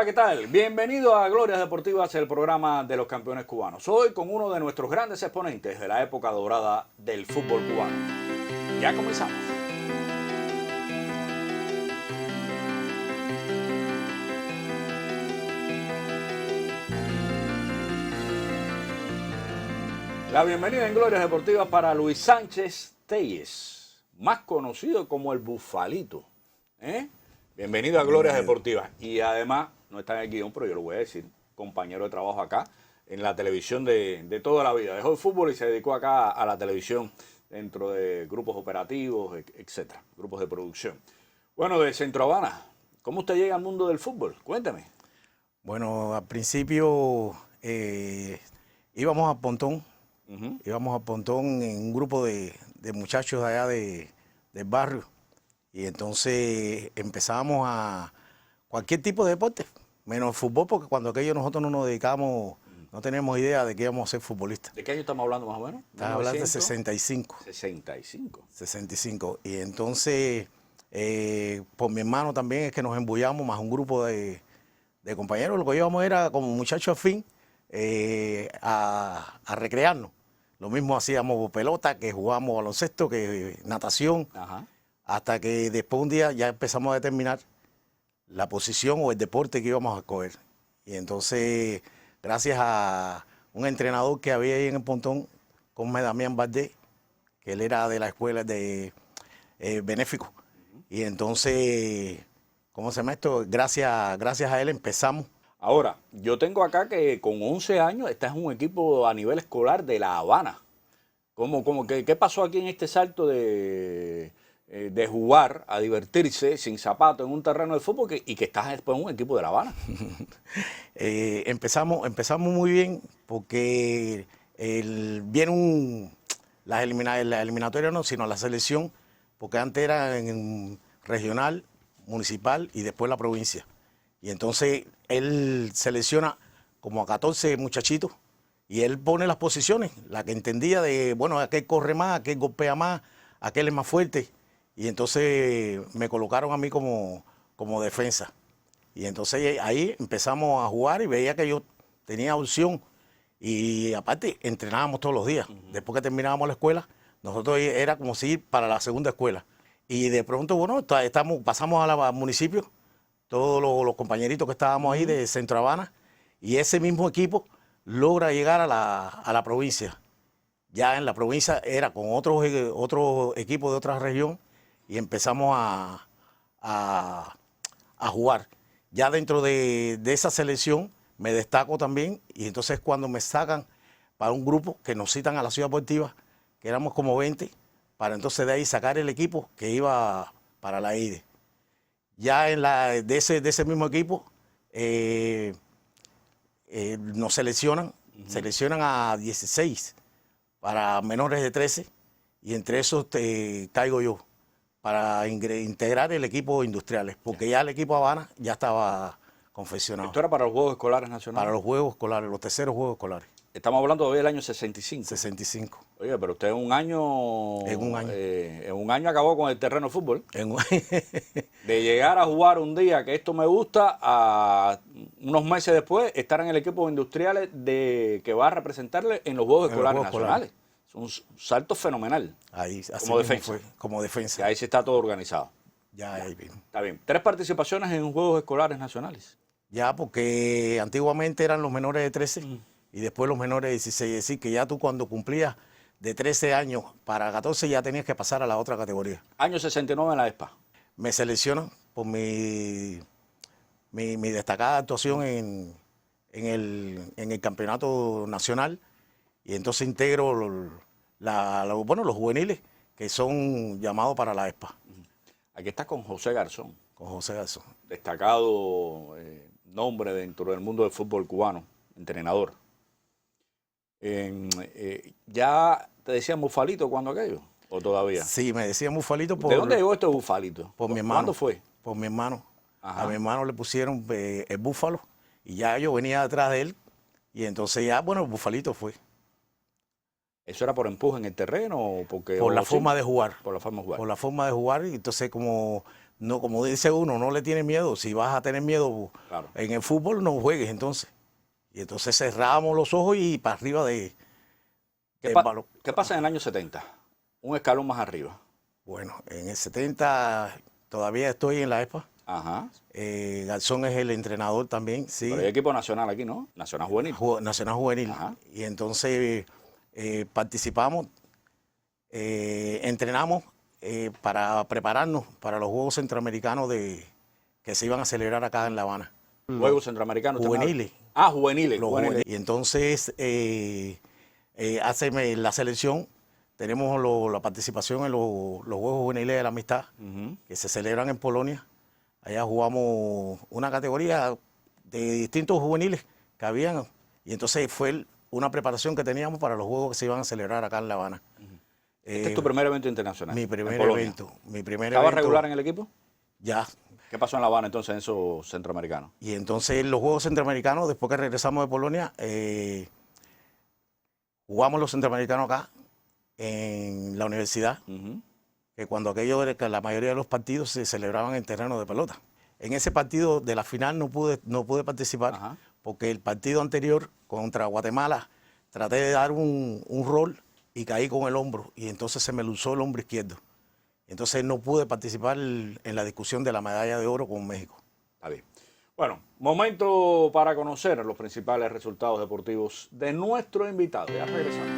Hola, ¿qué tal? Bienvenido a Glorias Deportivas, el programa de los campeones cubanos. Hoy con uno de nuestros grandes exponentes de la época dorada del fútbol cubano. Ya comenzamos. La bienvenida en Glorias Deportivas para Luis Sánchez Telles, más conocido como el Bufalito. Bienvenido a Glorias Deportivas. Y además, no está en el guión, pero yo lo voy a decir, compañero de trabajo acá en la televisión de toda la vida. Dejó el fútbol y se dedicó acá a la televisión dentro de grupos operativos, etcétera, grupos de producción. Bueno, de Centro Habana, ¿cómo usted llega al mundo del fútbol? Cuéntame. Bueno, al principio íbamos a Pontón. Íbamos a Pontón en un grupo de muchachos de allá del barrio. Y entonces empezábamos a cualquier tipo de deporte, menos el fútbol, porque cuando aquello nosotros no nos dedicamos, no teníamos idea de que íbamos a ser futbolistas. ¿De qué año estamos hablando más o menos? Estamos hablando de 65. 65. 65. Y entonces, por mi hermano también es que nos embullamos, más un grupo de compañeros. Lo que íbamos era como muchachos al fin a recrearnos. Lo mismo hacíamos pelota, que jugábamos baloncesto, que natación. Ajá. Hasta que después un día ya empezamos a determinar la posición o el deporte que íbamos a escoger. Y entonces, gracias a un entrenador que había ahí en el Pontón, como Damián Valdés, que él era de la escuela de Benéfico. Y entonces, ¿cómo se llama esto? Gracias a él empezamos. Ahora, yo tengo acá que con 11 años estás en un equipo a nivel escolar de La Habana. ¿Qué pasó aquí en este salto de jugar, a divertirse sin zapatos en un terreno de fútbol y que estás después en un equipo de La Habana? Empezamos muy bien porque vieron la eliminatoria no, sino la selección, porque antes era en regional, municipal y después la provincia. Y entonces él selecciona como a 14 muchachitos y él pone las posiciones, la que entendía de, bueno, aquel corre más, aquel golpea más, aquel es más fuerte. Y entonces me colocaron a mí como defensa. Y entonces ahí empezamos a jugar y veía que yo tenía opción. Y aparte, entrenábamos todos los días. Después que terminábamos la escuela, nosotros era como si ir para la segunda escuela. Y de pronto, bueno, pasamos al municipio, todos los compañeritos que estábamos ahí de Centro Habana, y ese mismo equipo logra llegar a la provincia. Ya en la provincia era con otros equipos de otra región, y empezamos a jugar. Ya dentro de esa selección me destaco también, y entonces cuando me sacan para un grupo que nos citan a la Ciudad Deportiva, que éramos como 20, para entonces de ahí sacar el equipo que iba para la IDE. Ya de ese mismo equipo nos seleccionan a 16 para menores de 13, y entre esos caigo yo para integrar el equipo industriales, porque ya el equipo Habana ya estaba confeccionado. Esto era para los Juegos Escolares Nacionales. Para los Juegos Escolares, los terceros Juegos Escolares. Estamos hablando todavía del año 65. 65. Oye, pero usted en un año... en un año acabó con el terreno de fútbol. De llegar a jugar un día que esto me gusta, a unos meses después estar en el equipo de industriales que va a representarle en los Juegos Escolares Nacionales. Es un salto fenomenal. Ahí, así como defensa. Fue, como defensa. Y ahí sí está todo organizado. Ya, ahí bien. Está bien. 3 participaciones en Juegos Escolares Nacionales. Ya, porque antiguamente eran los menores de 13 y después los menores de 16. Es decir, que ya tú cuando cumplías de 13 años para 14 ya tenías que pasar a la otra categoría. Año 69 en la ESPA. Me seleccionan por mi destacada actuación en el campeonato nacional, y entonces integro los juveniles que son llamados para la ESPA. Aquí está con José Garzón. Con José Garzón. Destacado nombre dentro del mundo del fútbol cubano, entrenador. ¿Ya te decían Bufalito cuando aquello? ¿O todavía? Sí, me decían Bufalito. ¿De dónde llegó este Bufalito? Por mi hermano. ¿Cuándo fue? Por mi hermano. Ajá. A mi hermano le pusieron el Búfalo, y ya yo venía detrás de él, y entonces ya, bueno, el Bufalito fue. ¿Eso era por empuje en el terreno o porque...? Por la forma de jugar. Por la forma de jugar. Por la forma de jugar, y entonces como no, como dice uno, no le tiene miedo. Si vas a tener miedo Claro. en el fútbol, no juegues entonces. Y entonces cerrábamos los ojos y para arriba del balón. ¿Qué pasa en el año 70? Un escalón más arriba. Bueno, en el 70 todavía estoy en la ESPA. Ajá. Garzón es el entrenador también, sí. Pero hay equipo nacional aquí, ¿no? Nacional juvenil. Nacional Juvenil. Ajá. Y entonces participamos, entrenamos para prepararnos para los Juegos Centroamericanos que se iban a celebrar acá en La Habana. Juegos Centroamericanos. Juveniles. Juveniles. Los juveniles. Y entonces hace la selección, tenemos la participación en los Juegos Juveniles de la Amistad, que se celebran en Polonia. Allá jugamos una categoría de distintos juveniles que habían, y entonces fue una preparación que teníamos para los Juegos que se iban a celebrar acá en La Habana. Este es tu primer evento internacional. Mi primer en Polonia. evento. ¿Estabas regular en el equipo? Ya. ¿Qué pasó en La Habana entonces en esos centroamericanos? Y entonces los Juegos Centroamericanos, después que regresamos de Polonia, jugamos los Centroamericanos acá, en la universidad, que cuando aquello era que la mayoría de los partidos se celebraban en terreno de pelota. En ese partido de la final no pude participar, porque el partido anterior contra Guatemala traté de dar un rol y caí con el hombro, y entonces se me luzó el hombro izquierdo. Entonces no pude participar en la discusión de la medalla de oro con México. Está bien. Bueno, momento para conocer los principales resultados deportivos de nuestro invitado. Ya regresamos.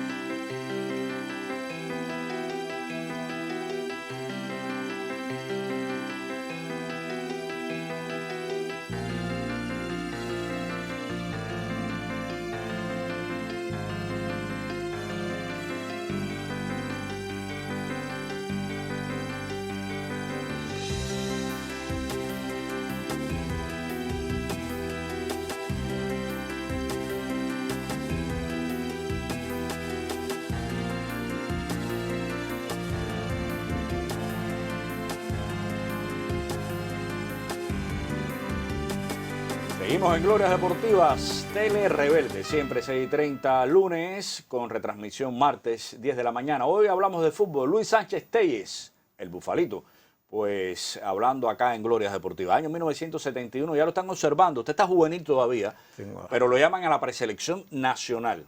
Seguimos en Glorias Deportivas, Tele Rebelde, siempre 6:30 lunes, con retransmisión martes 10 de la mañana. Hoy hablamos de fútbol. Luis Sánchez Telles, el Bufalito, pues hablando acá en Glorias Deportivas. Año 1971, ya lo están observando, usted está juvenil todavía, pero lo llaman a la preselección nacional,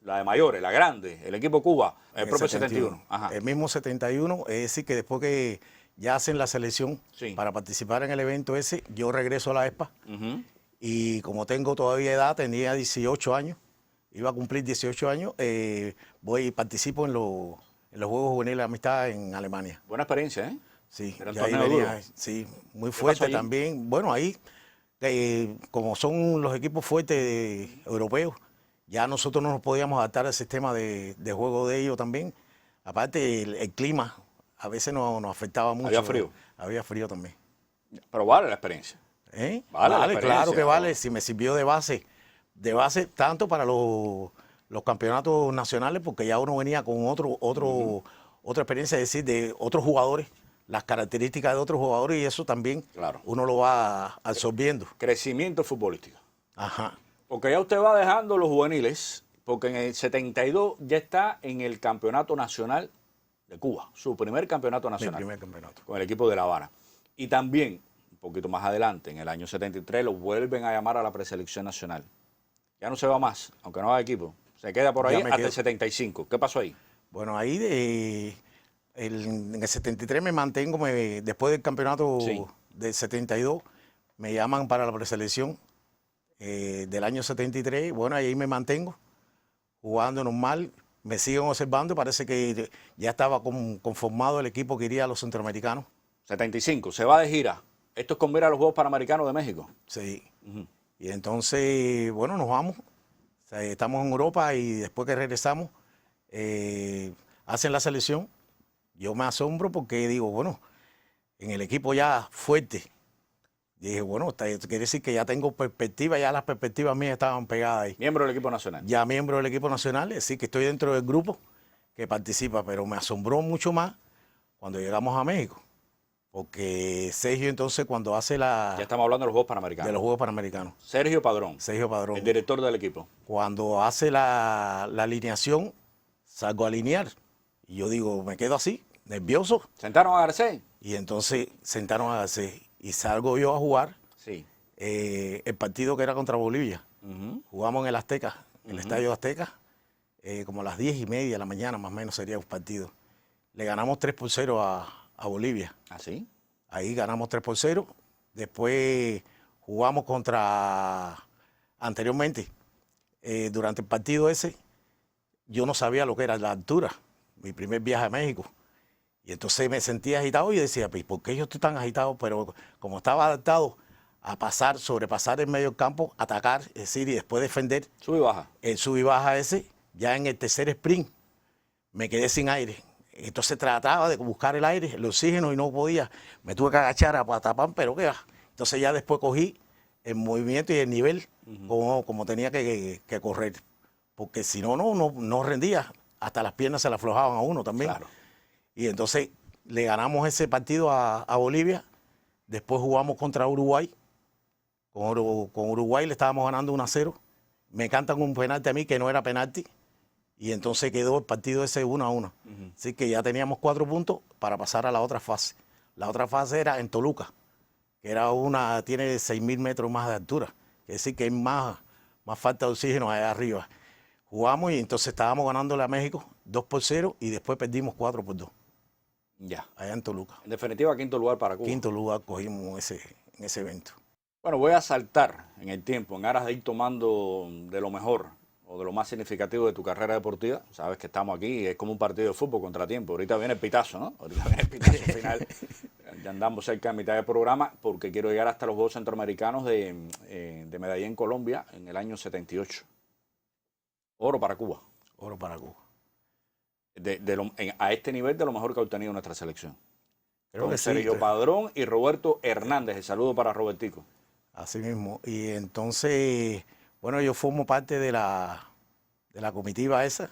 la de mayores, la grande, el equipo Cuba, el propio 71. El mismo 71, es decir, que después que ya hacen la selección para participar en el evento ese, yo regreso a la ESPA y como tengo todavía edad, tenía 18 años, iba a cumplir 18 años, voy y participo en los Juegos Juveniles de Amistad en Alemania. Buena experiencia, ¿eh? Sí, ahí venía, sí, muy fuerte también. Bueno, ahí, como son los equipos fuertes europeos, ya nosotros no nos podíamos adaptar al sistema de juego de ellos también. Aparte, el clima a veces nos afectaba mucho. ¿Había frío? Había frío también. Pero vale la experiencia. Vale, claro que vale. Si me sirvió de base tanto para los campeonatos nacionales, porque ya uno venía con otra experiencia, es decir, de otros jugadores, las características de otros jugadores, y eso también uno lo va absorbiendo. Crecimiento futbolístico. Ajá. Porque ya usted va dejando los juveniles, porque en el 72 ya está en el campeonato nacional de Cuba, su primer campeonato nacional. Mi primer campeonato. Con el equipo de La Habana. Y también, un poquito más adelante, en el año 73, lo vuelven a llamar a la preselección nacional. Ya no se va más, aunque no haga equipo. Se queda por ahí hasta el 75. ¿Qué pasó ahí? Bueno, ahí en el 73 me mantengo, después del campeonato del 72, me llaman para la preselección del año 73. Bueno, ahí me mantengo jugando normal. Me siguen observando y parece que ya estaba conformado el equipo que iría a los centroamericanos. 75, se va de gira. Esto es con ver a los Juegos Panamericanos de México. Sí. Y entonces, bueno, nos vamos. O sea, estamos en Europa y después que regresamos, hacen la selección. Yo me asombro porque digo, bueno, en el equipo ya fuerte. Y dije, bueno, quiere decir que ya tengo perspectiva, ya las perspectivas mías estaban pegadas ahí. Miembro del equipo nacional. Ya miembro del equipo nacional, es decir, que estoy dentro del grupo que participa, pero me asombró mucho más cuando llegamos a México. Porque Sergio entonces cuando hace Ya estamos hablando de los Juegos Panamericanos. De los Juegos Panamericanos. Sergio Padrón. Sergio Padrón. El director del equipo. Cuando hace la alineación, salgo a alinear. Y yo digo, me quedo así. nervioso. ¿Sentaron a Garcés? Y entonces sentaron a Garcés. Y salgo yo a jugar Sí. el partido que era contra Bolivia. Jugamos en el Azteca, en el Estadio Azteca, como a las 10:30 de la mañana, más o menos sería un partido. Le ganamos 3-0 a Bolivia. ¿Ah, sí? Ahí ganamos 3-0. Después jugamos anteriormente, durante el partido ese, yo no sabía lo que era la altura, mi primer viaje a México. Y entonces me sentía agitado y decía, pues, ¿por qué yo estoy tan agitado? Pero como estaba adaptado a pasar, sobrepasar el medio campo, atacar, es decir, y después defender. Sube y baja. El sub y baja ese, ya en el tercer sprint, me quedé sin aire. Entonces trataba de buscar el aire, el oxígeno y no podía. Me tuve que agachar a tapar, pero qué va. Entonces ya después cogí el movimiento y el nivel como tenía que correr. Porque si no, no rendía. Hasta las piernas se le aflojaban a uno también. Claro. Y entonces le ganamos ese partido a Bolivia. Después jugamos contra Uruguay. Con Uruguay le estábamos ganando 1-0. Me cantan un penalti a mí que no era penalti. Y entonces quedó el partido ese 1-1. Así que ya teníamos 4 puntos para pasar a la otra fase. La otra fase era en Toluca, que tiene 6.000 metros más de altura. Es decir, que hay más falta de oxígeno allá arriba. Jugamos y entonces estábamos ganándole a México 2-0 y después perdimos 4-2. Ya. Allá en Toluca. En definitiva, quinto lugar para Cuba. Quinto lugar cogimos en ese evento. Bueno, voy a saltar en el tiempo, en aras de ir tomando de lo mejor o de lo más significativo de tu carrera deportiva. Sabes que estamos aquí, es como un partido de fútbol contratiempo. Ahorita viene el pitazo, ¿no? Ahorita viene el pitazo final. Ya andamos cerca de mitad del programa porque quiero llegar hasta los Juegos Centroamericanos de Medellín, Colombia, en el año 78. Oro para Cuba. Oro para Cuba. A este nivel de lo mejor que ha obtenido nuestra selección. Creo Con que sí, Sergio Padrón y Roberto Hernández. El saludo para Robertico. Así mismo. Y entonces, bueno, yo formo parte de la comitiva esa,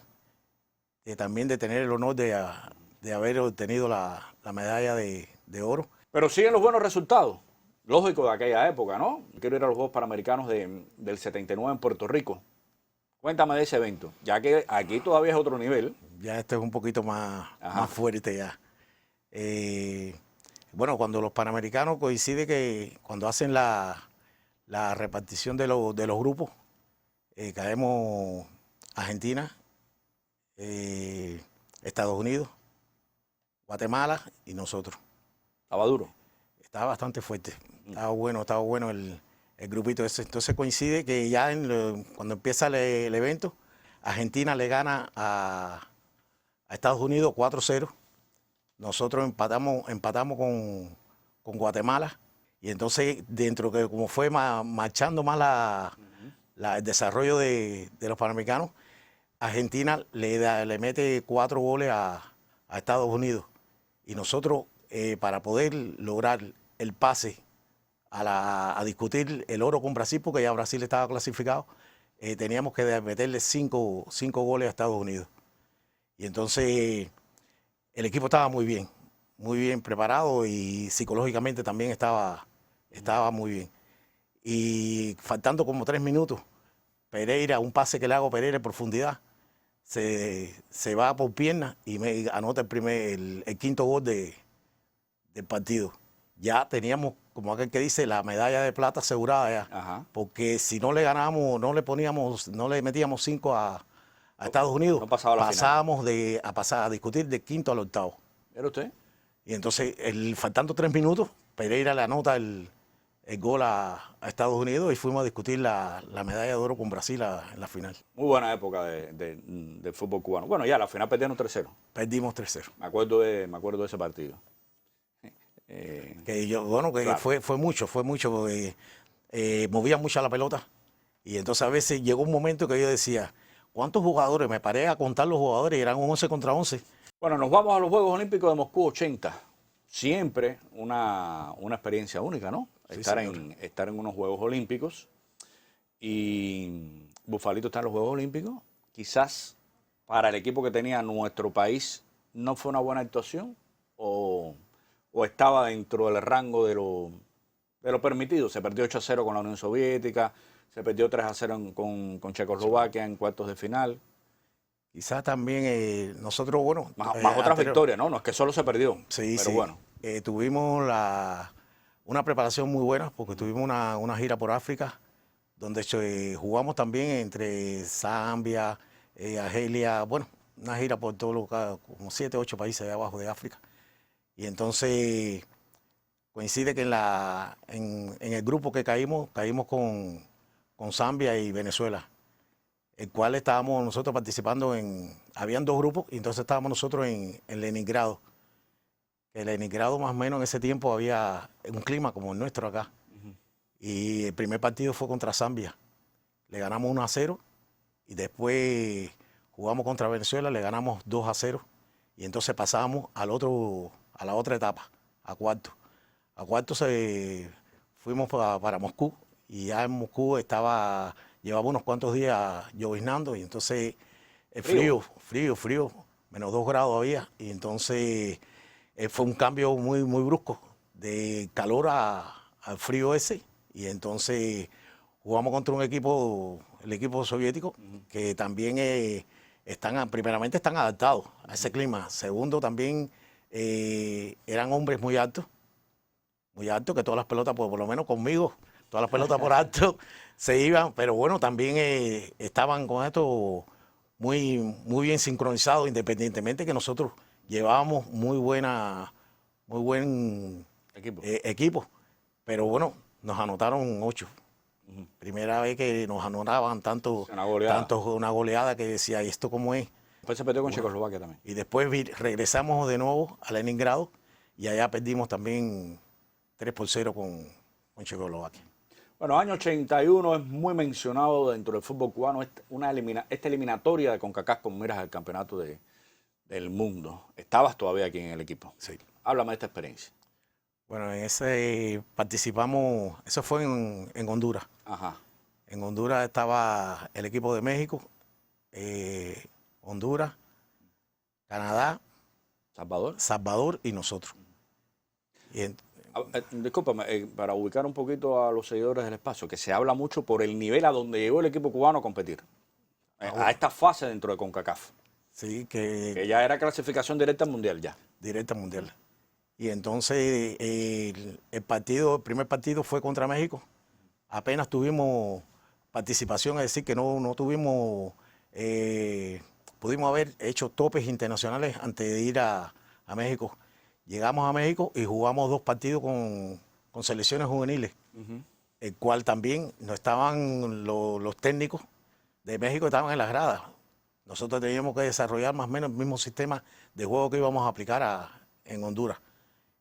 también de tener el honor de haber obtenido la medalla de oro. Pero siguen los buenos resultados. Lógico de aquella época, ¿no? Quiero ir a los Juegos Panamericanos del 79 en Puerto Rico. Cuéntame de ese evento, ya que aquí todavía es otro nivel. Ya este es un poquito más fuerte ya. Bueno, cuando los Panamericanos coincide que cuando hacen la repartición de los grupos, caemos Argentina, Estados Unidos, Guatemala y nosotros. Estaba duro. Estaba bastante fuerte. Estaba bueno el grupito ese. Entonces coincide que ya cuando empieza el evento, Argentina le gana a Estados Unidos 4-0. Nosotros empatamos con Guatemala. Y entonces, dentro que como fue marchando más el desarrollo de los Panamericanos, Argentina le mete 4 goles a Estados Unidos. Y nosotros, para poder lograr el pase a discutir el oro con Brasil, porque ya Brasil estaba clasificado, teníamos que meterle 5 goles a Estados Unidos. Y entonces el equipo estaba muy bien preparado y psicológicamente también estaba muy bien. Y faltando como 3 minutos, Pereira, un pase que le hago a Pereira en profundidad, se va por pierna y me anota el quinto gol del partido. Ya teníamos, como aquel que dice, la medalla de plata asegurada ya. Ajá. Porque si no le ganábamos, no le metíamos 5 a Estados Unidos, no pasaba la pasábamos a discutir del quinto al octavo. ¿Era usted? Y entonces, faltando 3 minutos, Pereira le anota el gol a Estados Unidos y fuimos a discutir la medalla de oro con Brasil en la final. Muy buena época del fútbol cubano. Bueno, ya la final perdieron 3-0. Perdimos 3-0. Me acuerdo de ese partido. Claro. fue mucho, porque movía mucho la pelota. Y entonces a veces llegó un momento que yo decía, ¿cuántos jugadores? Me paré a contar los jugadores y eran 11 contra 11. Bueno, nos vamos a los Juegos Olímpicos de Moscú 80. Siempre una experiencia única, ¿no? Sí, estar en unos Juegos Olímpicos. Y Bufalito está en los Juegos Olímpicos. Quizás para el equipo que tenía nuestro país no fue una buena actuación o estaba dentro del rango de lo permitido. Se perdió 8-0 con la Unión Soviética, se perdió 3-0 con Checoslovaquia en cuartos de final. Quizás también nosotros, bueno, Más otras victorias, ¿no? No es que solo se perdió, sí, pero sí. bueno. Tuvimos una preparación muy buena porque tuvimos una gira por África donde jugamos también entre Zambia, Argelia, bueno, una gira por todos los, como 7, 8 países de abajo de África. Y entonces coincide que en el grupo que caímos con Zambia y Venezuela, el cual estábamos nosotros participando habían 2 grupos y entonces estábamos nosotros en Leningrado. En Leningrado más o menos en ese tiempo había un clima como el nuestro acá. Y el primer partido fue contra Zambia. Le ganamos 1-0 y después jugamos contra Venezuela, le ganamos 2-0 y entonces pasamos a la otra etapa, a cuarto. A cuarto fuimos para Moscú y ya en Moscú llevaba unos cuantos días lloviznando y entonces frío, menos 2 grados había y entonces fue un cambio muy, muy brusco de calor al frío ese y entonces jugamos contra un equipo, el equipo soviético, que también primeramente están adaptados a ese clima. Segundo, también eran hombres muy altos, que todas las pelotas, pues, por lo menos conmigo, todas las pelotas por alto se iban, pero bueno, también estaban con esto muy, muy bien sincronizados, independientemente que nosotros llevábamos muy buen equipo. Pero bueno, nos anotaron 8. Primera vez que nos anotaban tanto una goleada que decía, ¿y esto cómo es? Después se perdió con Checoslovaquia también. Y después regresamos de nuevo a Leningrado y allá perdimos también 3-0 con Checoslovaquia. Bueno, año 81 es muy mencionado dentro del fútbol cubano, esta eliminatoria de CONCACAF con miras al campeonato del mundo. Estabas todavía aquí en el equipo. Sí. Háblame de esta experiencia. Bueno, en ese participamos, eso fue en Honduras. Ajá. En Honduras estaba el equipo de México, Honduras, Canadá, Salvador y nosotros. Discúlpame, para ubicar un poquito a los seguidores del espacio, que se habla mucho por el nivel a donde llegó el equipo cubano a competir. A esta fase dentro de CONCACAF. Sí, que ya era clasificación directa al Mundial ya. Directa al Mundial. Y entonces el primer partido fue contra México. Apenas tuvimos participación, es decir, que no tuvimos, pudimos haber hecho topes internacionales antes de ir a México. Llegamos a México y jugamos 2 partidos con selecciones juveniles, el cual también no estaban los técnicos de México, estaban en las gradas. Nosotros teníamos que desarrollar más o menos el mismo sistema de juego que íbamos a aplicar en Honduras.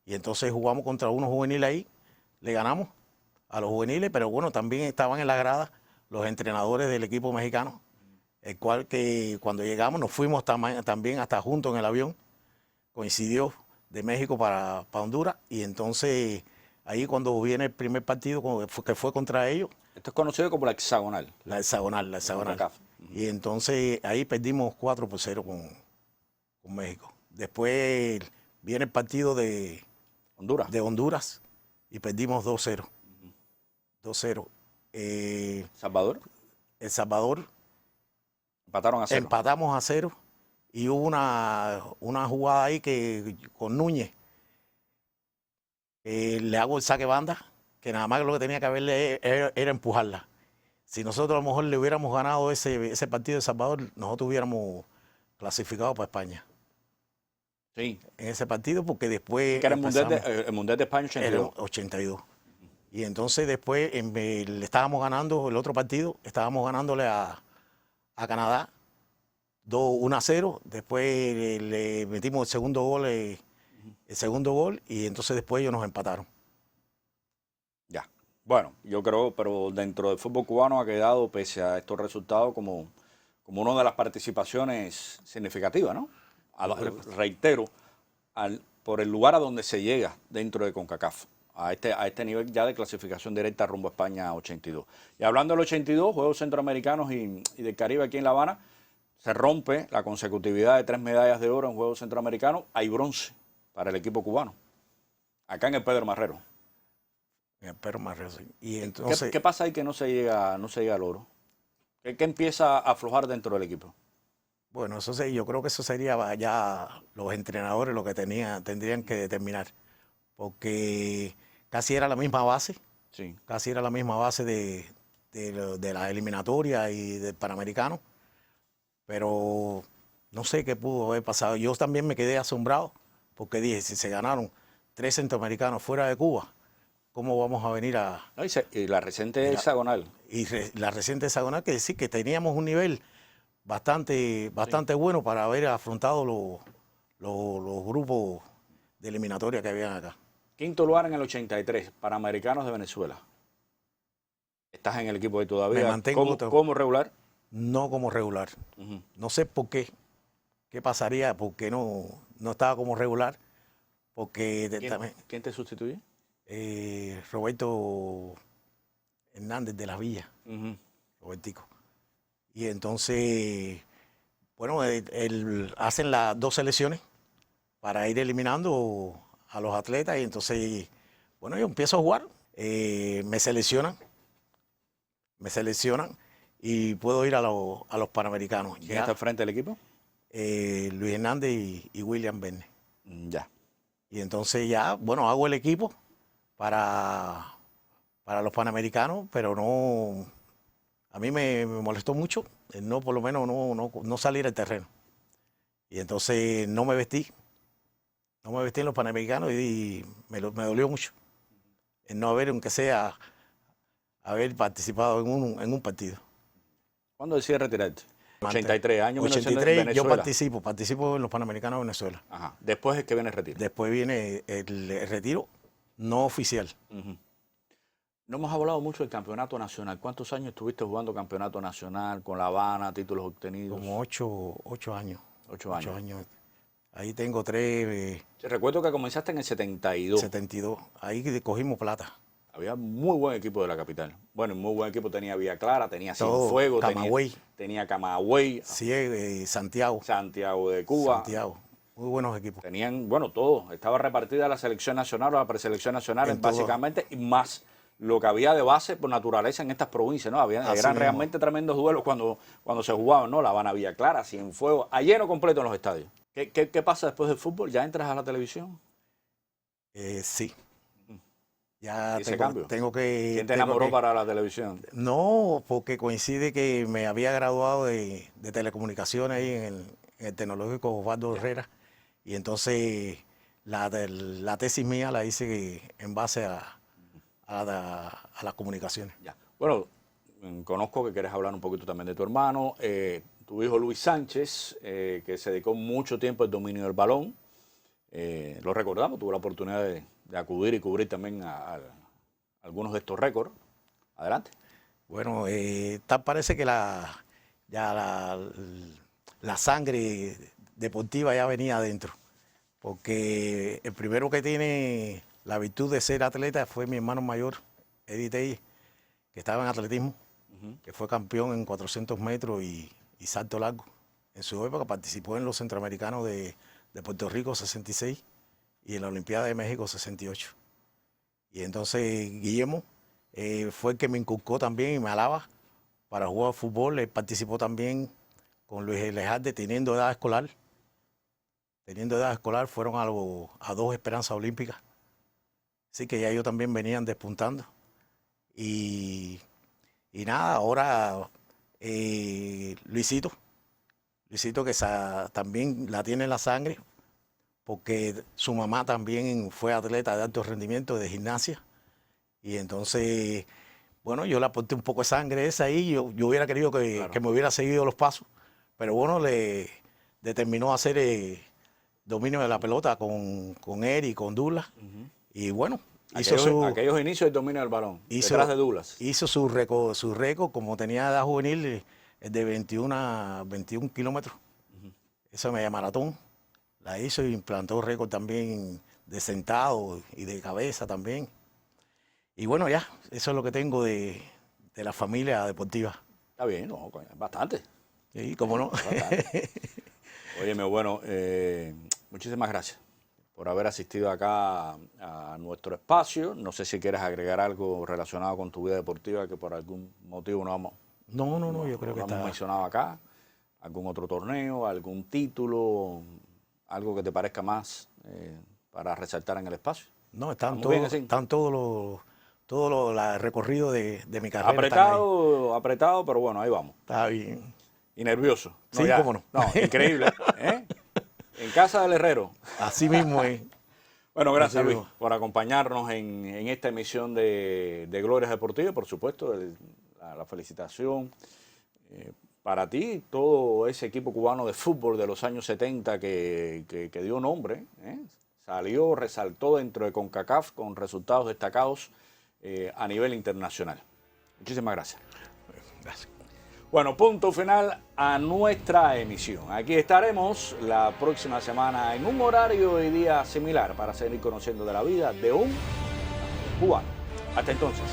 Y entonces jugamos contra unos juveniles ahí, le ganamos a los juveniles, pero bueno, también estaban en la grada los entrenadores del equipo mexicano, el cual que cuando llegamos nos fuimos también hasta juntos en el avión, coincidió de México para Honduras, y entonces ahí cuando viene el primer partido que fue contra ellos. Esto es conocido como la hexagonal. La hexagonal. Y entonces ahí perdimos 4-0 con México. Después viene el partido de Honduras y perdimos 2-0. 2-0. ¿Salvador? El Salvador. Empataron a 0. Empatamos a 0 y hubo una jugada ahí con Núñez. Le hago el saque banda, que nada más lo que tenía que haberle era empujarla. Si nosotros a lo mejor le hubiéramos ganado ese partido de Salvador, nosotros hubiéramos clasificado para España. Sí. En ese partido, porque después... Que era el Mundial de España 82. Era 82. Y entonces después le estábamos ganando el otro partido, estábamos ganándole a Canadá 1-0. Después le metimos el segundo gol y entonces después ellos nos empataron. Ya. Bueno, yo creo, pero dentro del fútbol cubano ha quedado, pese a estos resultados, como una de las participaciones significativas, ¿no? Reitero, por el lugar a donde se llega dentro de CONCACAF, a este nivel ya de clasificación directa rumbo a España 82. Y hablando del 82, Juegos Centroamericanos y del Caribe aquí en La Habana, se rompe la consecutividad de 3 medallas de oro en Juegos Centroamericanos. Hay bronce para el equipo cubano, acá en el Pedro Marrero. En el Pedro Marrero, sí. Y entonces, ¿Qué pasa ahí que no se llega al oro? ¿Qué empieza a aflojar dentro del equipo? Bueno, eso sí, yo creo que eso sería ya los entrenadores lo que tendrían que determinar, porque casi era la misma base, Sí. casi era la misma base de la eliminatoria y del Panamericano, pero no sé qué pudo haber pasado. Yo también me quedé asombrado, porque dije, si se ganaron 3 centroamericanos fuera de Cuba, ¿cómo vamos a venir a...? No, y la reciente Mira, hexagonal. La reciente hexagonal, que sí, que teníamos un nivel bastante bueno para haber afrontado los grupos de eliminatoria que habían acá. Quinto lugar en el 83, Panamericanos de Venezuela. ¿Estás en el equipo ahí Me todavía? mantengo ¿Cómo regular? no como regular. No sé por qué. ¿Qué pasaría? Porque no estaba como regular. Porque ¿Quién te sustituye? Roberto Hernández de la Villa, Ujú. Robertico. Y entonces, bueno, hacen las 2 selecciones para ir eliminando a los atletas y entonces, bueno, yo empiezo a jugar, me seleccionan y puedo ir a los Panamericanos. ¿Quién está al frente del equipo? Luis Hernández y William Verne. Ya. Y entonces ya, bueno, hago el equipo para los Panamericanos, pero no, a mí me molestó mucho el no, por lo menos, no salir al terreno. Y entonces no me vestí en los Panamericanos y me dolió mucho el no haber, aunque sea, haber participado en un partido. ¿Cuándo decides retirarte? 83, año 83, yo Venezuela. participo en los Panamericanos de Venezuela. Ajá. Después es que viene el retiro. Después viene el retiro no oficial. Ujú. No hemos hablado mucho del campeonato nacional. ¿Cuántos años estuviste jugando campeonato nacional con La Habana, títulos obtenidos? Como 8 años. 8 años. 8 años. Ahí tengo 3, Recuerdo que comenzaste en el 72. 72. Ahí cogimos plata. Había muy buen equipo de la capital. Bueno, muy buen equipo tenía Villa Clara, tenía Todo, Cienfuegos, Camagüey. tenía Camagüey, Sí, Santiago. Santiago de Cuba. Santiago. Muy buenos equipos. Tenían, bueno, todo. Estaba repartida la selección nacional o la preselección nacional, básicamente, y más lo que había de base por naturaleza en estas provincias, ¿no? Eran realmente tremendos duelos cuando se jugaban, ¿no? La Habana, Villa Clara, Cienfuegos, a lleno completo en los estadios. ¿Qué pasa después del fútbol? ¿Ya entras a la televisión? Sí. Ya ¿Ese cambio? tengo que... ¿Quién te enamoró para la televisión? No, porque coincide que me había graduado de telecomunicaciones ahí en el Tecnológico Osvaldo Herrera. Y entonces la tesis mía la hice en base a las comunicaciones. Ya. Bueno, conozco que quieres hablar un poquito también de tu hermano, tu hijo Luis Sánchez, que se dedicó mucho tiempo al dominio del balón. Lo recordamos, tuvo la oportunidad de acudir y cubrir también a algunos de estos récords. Adelante. Bueno, tal parece que la sangre deportiva ya venía adentro, porque el primero que tiene la virtud de ser atleta fue mi hermano mayor, Eddie Telles, que estaba en atletismo, que fue campeón en 400 metros y salto largo. En su época participó en los Centroamericanos de Puerto Rico 66 y en la Olimpiada de México 68. Y entonces Guillermo fue el que me inculcó también y me alaba para jugar fútbol. Él participó también con Luis Elejalde teniendo edad escolar. Fueron a 2 esperanzas olímpicas. Así que ya ellos también venían despuntando. Y nada, ahora Luisito que también la tiene en la sangre, porque su mamá también fue atleta de alto rendimiento de gimnasia. Y entonces, bueno, yo le aporté un poco de sangre esa ahí. Yo hubiera querido que me hubiera seguido los pasos, pero bueno, le determinó hacer dominio de la pelota con él y con Douglas. Y bueno, aquellos inicios del dominio del balón, detrás de Douglas. Hizo su récord, como tenía edad juvenil, de 21 kilómetros. Esa media maratón la hizo y implantó récord también de sentado y de cabeza también. Y bueno, ya, eso es lo que tengo de la familia deportiva. Está bien, no, bastante. Sí, cómo no. Óyeme, bueno, muchísimas gracias por haber asistido acá a nuestro espacio. No sé si quieres agregar algo relacionado con tu vida deportiva que por algún motivo no No, yo creo que lo está. hemos mencionado acá. algún otro torneo, algún título, algo que te parezca más para resaltar en el espacio? No, están ¿Estamos bien así? están todos los recorridos de mi carrera. Apretado, pero bueno, ahí vamos. Está bien. Y nervioso. Sí, cómo no. No, increíble. ¿Eh? En casa del herrero. Así mismo es. Bueno, gracias Así Luis mismo. por acompañarnos en esta emisión de Glorias Deportivas. Por supuesto, la felicitación para ti y todo ese equipo cubano de fútbol de los años 70 que dio nombre. Salió, resaltó dentro de CONCACAF con resultados destacados a nivel internacional. Muchísimas gracias. Gracias. Bueno, punto final a nuestra emisión. Aquí estaremos la próxima semana en un horario y día similar para seguir conociendo de la vida de un cubano. Hasta entonces.